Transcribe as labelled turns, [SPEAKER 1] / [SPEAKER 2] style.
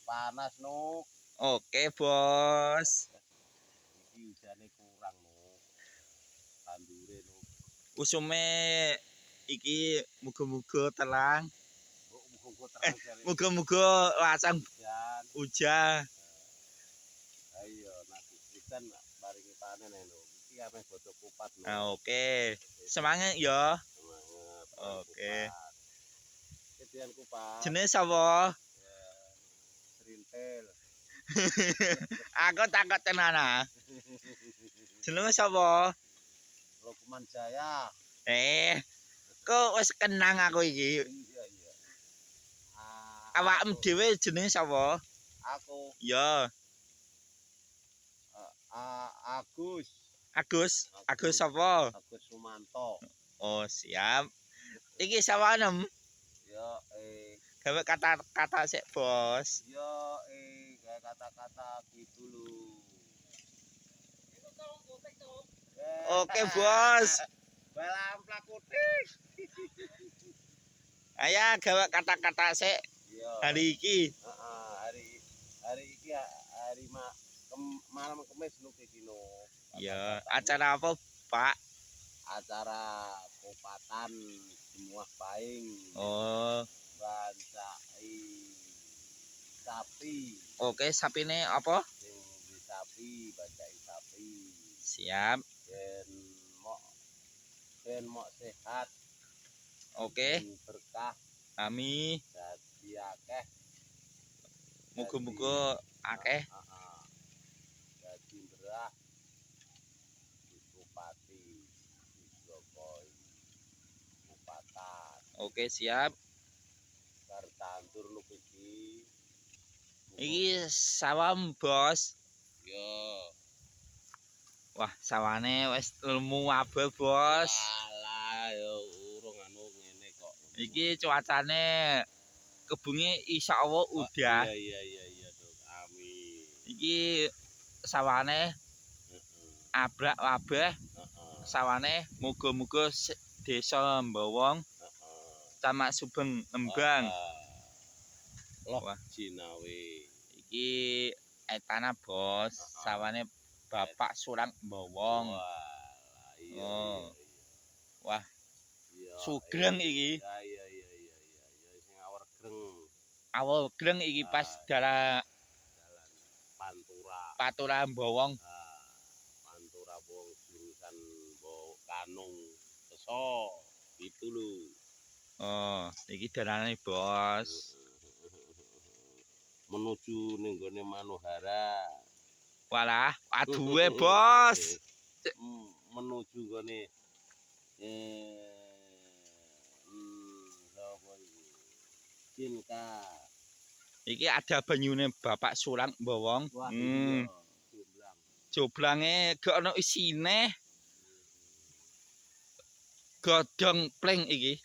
[SPEAKER 1] panas Nuk.
[SPEAKER 2] Oke bos.
[SPEAKER 1] Iki ujane kurang Nuk. Tandure Nuk.
[SPEAKER 2] Usume iki muga-muga terang.
[SPEAKER 1] Muga-muga terang jare.
[SPEAKER 2] Muga-muga lasang hujan.
[SPEAKER 1] Ayo nanti hujan baringi panen Nuk. Iki ame bodo kupat Nuk.
[SPEAKER 2] Oke. Semangat ya.
[SPEAKER 1] Semangat.
[SPEAKER 2] Oke.
[SPEAKER 1] Kedian kupat.
[SPEAKER 2] Jenenge sapa?
[SPEAKER 1] Serintil.
[SPEAKER 2] Aku takut tenan. Jenenge sapa?
[SPEAKER 1] Lukman Jaya.
[SPEAKER 2] Kok wis kenang aku iki.
[SPEAKER 1] Iya.
[SPEAKER 2] Awakmu dhewe jenenge sapa?
[SPEAKER 1] Aku.
[SPEAKER 2] Ya.
[SPEAKER 1] Agus
[SPEAKER 2] sapa?
[SPEAKER 1] Agus Sumanto.
[SPEAKER 2] Oh, siap. Iki sawanem.
[SPEAKER 1] Yo
[SPEAKER 2] Gawe kata-kata sik, Bos.
[SPEAKER 1] Yo kayak kata-kata gitu lu.
[SPEAKER 2] Oke, Bos.
[SPEAKER 1] Belamplak kutik.
[SPEAKER 2] Aya gawe kata-kata sik. Hari iki.
[SPEAKER 1] Hari iki hari malam Kamis lu iki no.
[SPEAKER 2] Ya, acara apa, Pak?
[SPEAKER 1] Acara kupatan semua paing.
[SPEAKER 2] Oh.
[SPEAKER 1] Bancai sapi.
[SPEAKER 2] Oke, sapine apa?
[SPEAKER 1] Sing di sapi, bancai sapi.
[SPEAKER 2] Siap.
[SPEAKER 1] Ben mok sehat.
[SPEAKER 2] Oke.
[SPEAKER 1] Berkah.
[SPEAKER 2] Kami
[SPEAKER 1] Dadi akeh.
[SPEAKER 2] muga-muga akeh.
[SPEAKER 1] Dadi berah. Bupati Jokowi. Kupatan.
[SPEAKER 2] Oke, siap.
[SPEAKER 1] Tantur lu iki.
[SPEAKER 2] Iki sawam, Bos.
[SPEAKER 1] Yo.
[SPEAKER 2] Wah, sawane wis lemu abel, Bos.
[SPEAKER 1] Alah, yo urung anu ngene kok.
[SPEAKER 2] Iki cuacane kebunge insyaallah udah.
[SPEAKER 1] Iya, Dok. Amin.
[SPEAKER 2] Iki sawane abrak wabeh. Sawane muga-muga desa Mbawong. Camat Subeng Nembang.
[SPEAKER 1] Loh, Cinawe.
[SPEAKER 2] Iki etana, Bos. Sawane Bapak Surang Mbawong.
[SPEAKER 1] Iya.
[SPEAKER 2] Wah. Sugreng iki.
[SPEAKER 1] Iya. Sing awar greng.
[SPEAKER 2] Awal greng iki pas dalan Pantura Mbawong.
[SPEAKER 1] Pantura Mbawong jurusan Kanung Keso. Itu lho.
[SPEAKER 2] Oh, iki dalane, Bos.
[SPEAKER 1] Menuju ning gone Manohara.
[SPEAKER 2] Walah, aduwe, Bos.
[SPEAKER 1] Menuju gone Cinta.
[SPEAKER 2] Iki ada banyune Bapak Surang Mbawong. Joblange gak ono isine. Godhong pling iki.